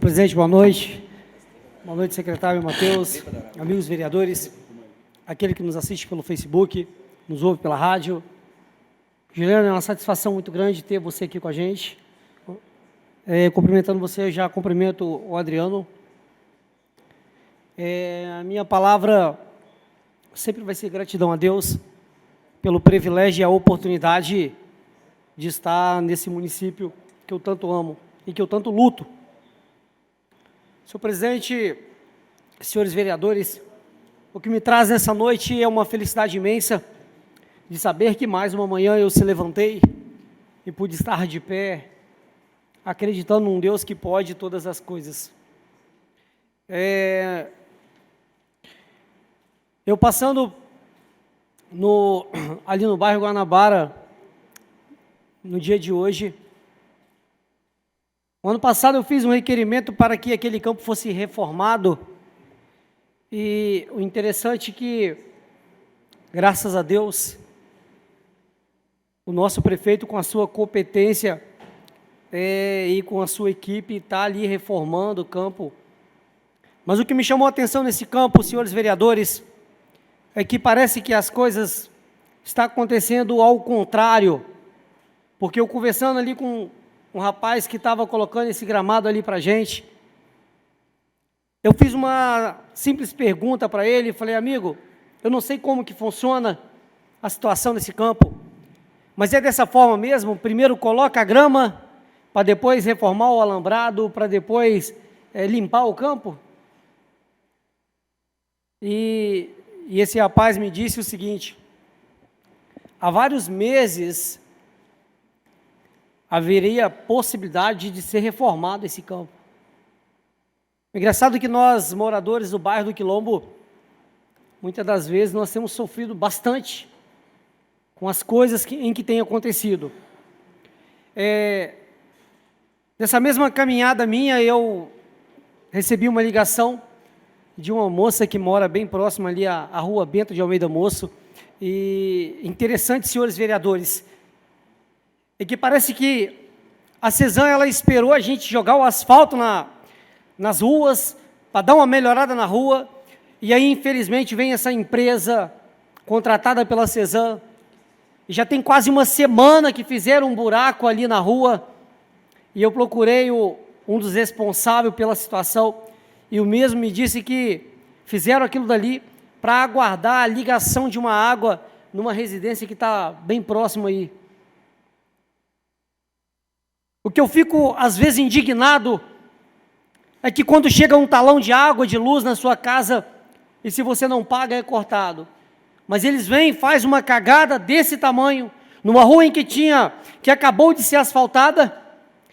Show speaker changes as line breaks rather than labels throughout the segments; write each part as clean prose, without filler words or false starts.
Presidente, boa noite. Boa noite, secretário Matheus, amigos vereadores, aquele que nos assiste pelo Facebook, nos ouve pela rádio. Juliano, é uma satisfação muito grande ter você aqui com a gente. Cumprimentando você, já cumprimento o Adriano. A minha palavra sempre vai ser gratidão a Deus pelo privilégio e a oportunidade de estar nesse município que eu tanto amo e que eu tanto luto. Senhor presidente, senhores vereadores, o que me traz nessa noite é uma felicidade imensa de saber que mais uma manhã eu se levantei e pude estar de pé, acreditando num Deus que pode todas as coisas. Eu passando ali no bairro Guanabara, no dia de hoje, o ano passado eu fiz um requerimento para que aquele campo fosse reformado, e o interessante é que, graças a Deus, o nosso prefeito, com a sua competência e com a sua equipe, está ali reformando o campo. Mas o que me chamou a atenção nesse campo, senhores vereadores, é que parece que as coisas estão acontecendo ao contrário, porque eu conversando ali com um rapaz que estava colocando esse gramado ali para a gente, eu fiz uma simples pergunta para ele, falei, amigo, eu não sei como que funciona a situação desse campo, mas é dessa forma mesmo? Primeiro coloca a grama, para depois reformar o alambrado, para depois limpar o campo? E esse rapaz me disse o seguinte, há vários meses haveria possibilidade de ser reformado esse campo. Engraçado que nós, moradores do bairro do Quilombo, muitas das vezes nós temos sofrido bastante com as coisas em que tem acontecido. Nessa mesma caminhada minha, eu recebi uma ligação de uma moça que mora bem próxima ali à rua Bento de Almeida Moço, e interessante, senhores vereadores, é que parece que a Cesan, ela esperou a gente jogar o asfalto nas ruas, para dar uma melhorada na rua, e aí infelizmente vem essa empresa contratada pela Cesan, e já tem quase uma semana que fizeram um buraco ali na rua, e eu procurei um dos responsáveis pela situação, e o mesmo me disse que fizeram aquilo dali para aguardar a ligação de uma água numa residência que está bem próximo aí. O que eu fico, às vezes, indignado é que quando chega um talão de água, de luz na sua casa, e se você não paga, é cortado. Mas eles vêm, faz uma cagada desse tamanho, numa rua em que acabou de ser asfaltada,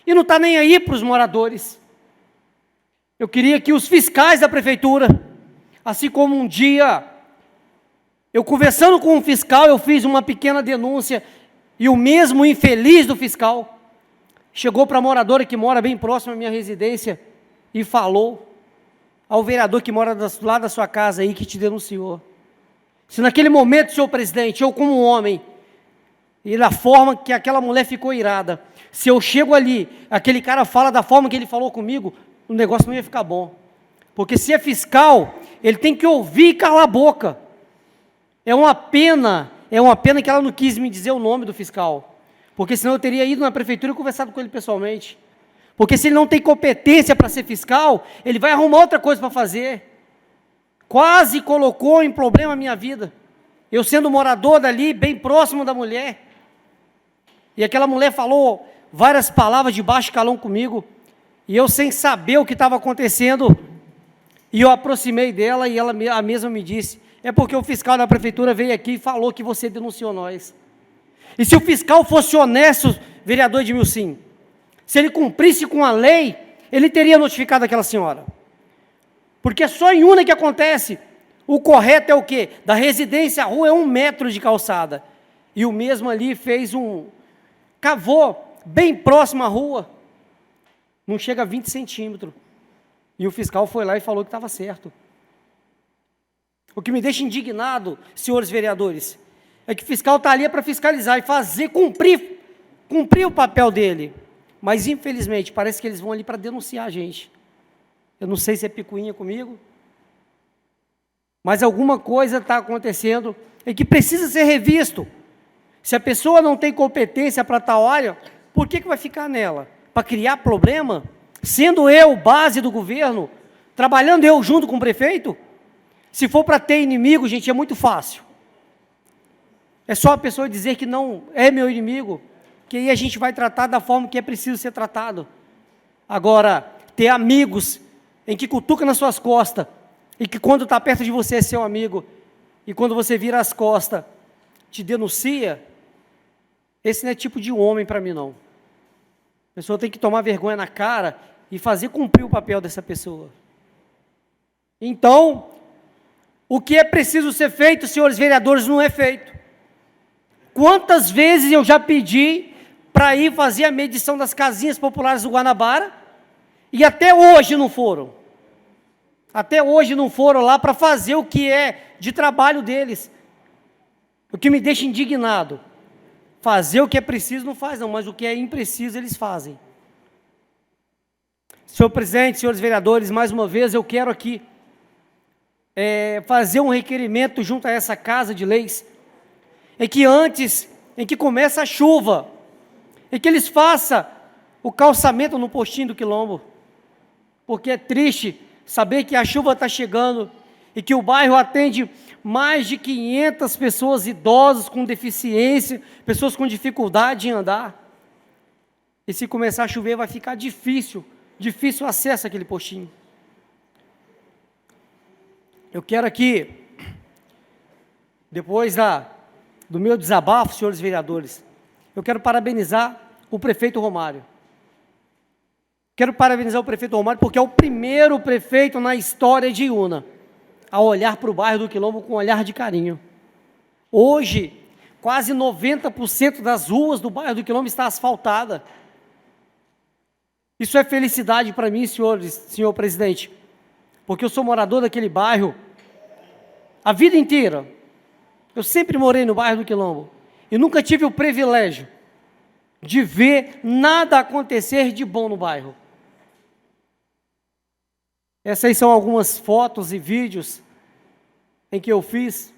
e não está nem aí para os moradores. Eu queria que os fiscais da prefeitura, assim como um dia, eu conversando com um fiscal, eu fiz uma pequena denúncia, e o mesmo infeliz do fiscal chegou para a moradora que mora bem próximo à minha residência e falou ao vereador que mora lá da sua casa aí, que te denunciou. Se naquele momento, senhor presidente, eu como um homem, e da forma que aquela mulher ficou irada, se eu chego ali, aquele cara fala da forma que ele falou comigo, o negócio não ia ficar bom. Porque se é fiscal, ele tem que ouvir e calar a boca. É uma pena que ela não quis me dizer o nome do fiscal. Porque senão eu teria ido na prefeitura e conversado com ele pessoalmente. Porque se ele não tem competência para ser fiscal, ele vai arrumar outra coisa para fazer. Quase colocou em problema a minha vida. Eu sendo morador dali, bem próximo da mulher. E aquela mulher falou várias palavras de baixo calão comigo. E eu sem saber o que estava acontecendo. E eu aproximei dela e a mesma me disse, é porque o fiscal da prefeitura veio aqui e falou que você denunciou nós. E se o fiscal fosse honesto, vereador Edmilson, se ele cumprisse com a lei, ele teria notificado aquela senhora. Porque só em Una que acontece. O correto é o quê? Da residência à rua é 1 metro de calçada. E o mesmo ali cavou bem próximo à rua, não chega a 20 centímetros. E o fiscal foi lá e falou que estava certo. O que me deixa indignado, senhores vereadores, é que o fiscal está ali para fiscalizar e cumprir o papel dele. Mas, infelizmente, parece que eles vão ali para denunciar a gente. Eu não sei se é picuinha comigo, mas alguma coisa está acontecendo e que precisa ser revisto. Se a pessoa não tem competência para tal área, por que vai ficar nela? Para criar problema? Sendo eu base do governo, trabalhando eu junto com o prefeito? Se for para ter inimigo, gente, é muito fácil. É só a pessoa dizer que não é meu inimigo, que aí a gente vai tratar da forma que é preciso ser tratado. Agora, ter amigos em que cutuca nas suas costas, e que quando está perto de você é seu amigo, e quando você vira as costas, te denuncia, esse não é tipo de homem para mim, não. A pessoa tem que tomar vergonha na cara e fazer cumprir o papel dessa pessoa. Então, o que é preciso ser feito, senhores vereadores, não é feito. Quantas vezes eu já pedi para ir fazer a medição das casinhas populares do Guanabara, e até hoje não foram. Até hoje não foram lá para fazer o que é de trabalho deles. O que me deixa indignado. Fazer o que é preciso não faz não, mas o que é impreciso eles fazem. Senhor presidente, senhores vereadores, mais uma vez eu quero aqui fazer um requerimento junto a essa Casa de Leis, em que antes, em que começa a chuva, em que eles façam o calçamento no postinho do Quilombo, porque é triste saber que a chuva está chegando e que o bairro atende mais de 500 pessoas idosas com deficiência, pessoas com dificuldade em andar. E se começar a chover vai ficar difícil o acesso àquele postinho. Eu quero aqui, depois do meu desabafo, senhores vereadores, eu quero parabenizar o prefeito Romário. Quero parabenizar o prefeito Romário porque é o primeiro prefeito na história de Iuna a olhar para o bairro do Quilombo com um olhar de carinho. Hoje, quase 90% das ruas do bairro do Quilombo está asfaltada. Isso é felicidade para mim, senhor presidente, porque eu sou morador daquele bairro a vida inteira. Eu sempre morei no bairro do Quilombo e nunca tive o privilégio de ver nada acontecer de bom no bairro. Essas aí são algumas fotos e vídeos em que eu fiz.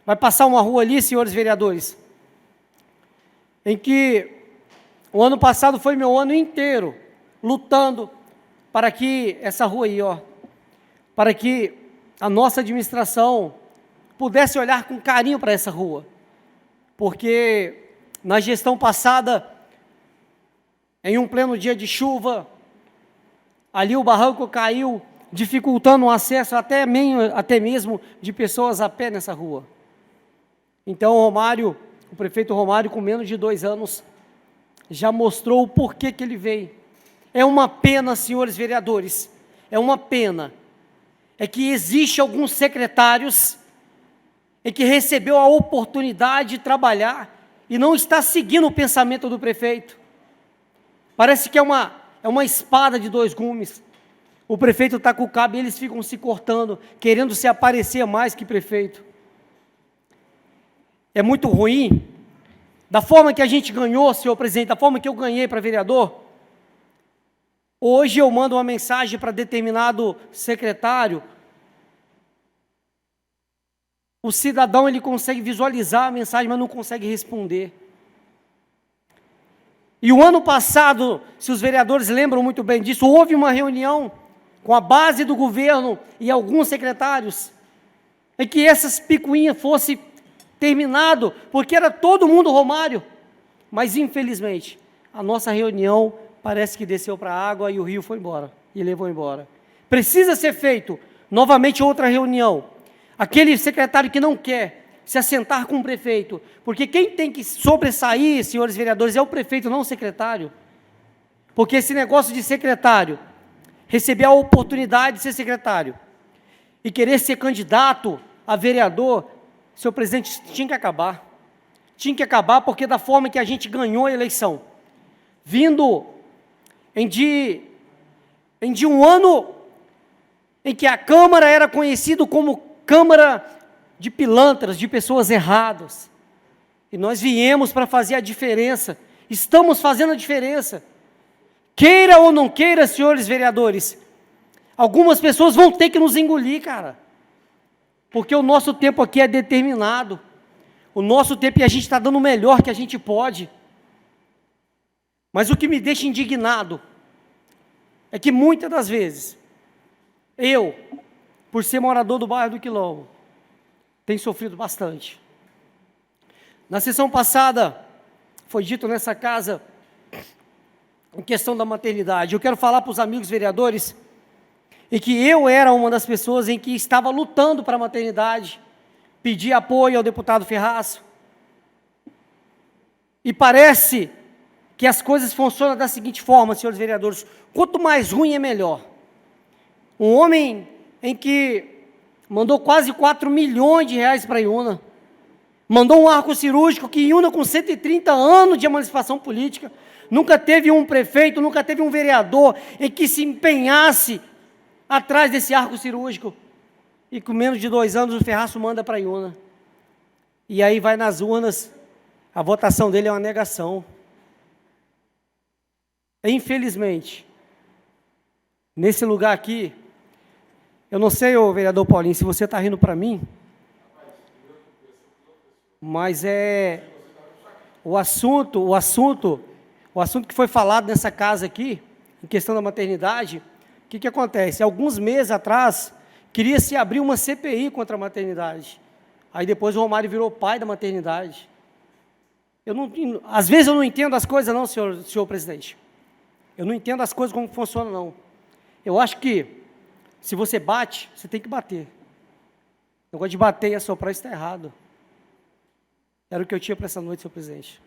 Vai passar uma rua ali, senhores vereadores, em que o ano passado foi meu ano inteiro lutando para que essa rua aí, para que a nossa administração pudesse olhar com carinho para essa rua, porque na gestão passada, em um pleno dia de chuva, ali o barranco caiu, dificultando o acesso até mesmo de pessoas a pé nessa rua. Então o prefeito Romário, com menos de 2 anos, já mostrou o porquê que ele veio. É uma pena, senhores vereadores, é uma pena, é que existe alguns secretários em que recebeu a oportunidade de trabalhar e não está seguindo o pensamento do prefeito. Parece que é uma espada de 2 gumes. O prefeito está com o cabo e eles ficam se cortando, querendo se aparecer mais que prefeito. É muito ruim. Da forma que a gente ganhou, senhor presidente, da forma que eu ganhei para vereador, hoje eu mando uma mensagem para determinado secretário, o cidadão ele consegue visualizar a mensagem, mas não consegue responder. E o ano passado, se os vereadores lembram muito bem disso, houve uma reunião com a base do governo e alguns secretários, em que essas picuinhas fossem terminado, porque era todo mundo Romário, mas infelizmente, a nossa reunião parece que desceu para a água e o rio foi embora, e levou embora. Precisa ser feito novamente outra reunião, aquele secretário que não quer se assentar com o prefeito, porque quem tem que sobressair, senhores vereadores, é o prefeito, não o secretário, porque esse negócio de secretário, receber a oportunidade de ser secretário, e querer ser candidato a vereador, senhor presidente, tinha que acabar, porque da forma que a gente ganhou a eleição, vindo de um ano em que a Câmara era conhecida como Câmara de pilantras, de pessoas erradas, e nós viemos para fazer a diferença, estamos fazendo a diferença, queira ou não queira, senhores vereadores, Algumas pessoas vão ter que nos engolir, cara. Porque o nosso tempo aqui é determinado. O nosso tempo e a gente está dando o melhor que a gente pode. Mas o que me deixa indignado é que muitas das vezes, eu, por ser morador do bairro do Quilombo, tenho sofrido bastante. Na sessão passada, foi dito nessa casa, em questão da maternidade, eu quero falar para os amigos vereadores, em que eu era uma das pessoas em que estava lutando para a maternidade, pedi apoio ao deputado Ferraz, e parece que as coisas funcionam da seguinte forma, senhores vereadores, quanto mais ruim é melhor. Um homem em que mandou quase 4 milhões de reais para a Iuna, mandou um arco cirúrgico que Iuna, com 130 anos de emancipação política, nunca teve um prefeito, nunca teve um vereador em que se empenhasse atrás desse arco cirúrgico, e com menos de 2 anos o Ferraz manda para a Iuna. E aí vai nas urnas, a votação dele é uma negação. Infelizmente, nesse lugar aqui, eu não sei, ô vereador Paulinho, se você está rindo para mim, mas o assunto que foi falado nessa casa aqui, em questão da maternidade, o que acontece? Alguns meses atrás, queria se abrir uma CPI contra a maternidade. Aí depois o Romário virou pai da maternidade. Às vezes eu não entendo as coisas não, senhor presidente. Eu não entendo as coisas como funcionam, não. Eu acho que, se você bate, você tem que bater. O negócio de bater e assoprar está errado. Era o que eu tinha para essa noite, senhor presidente.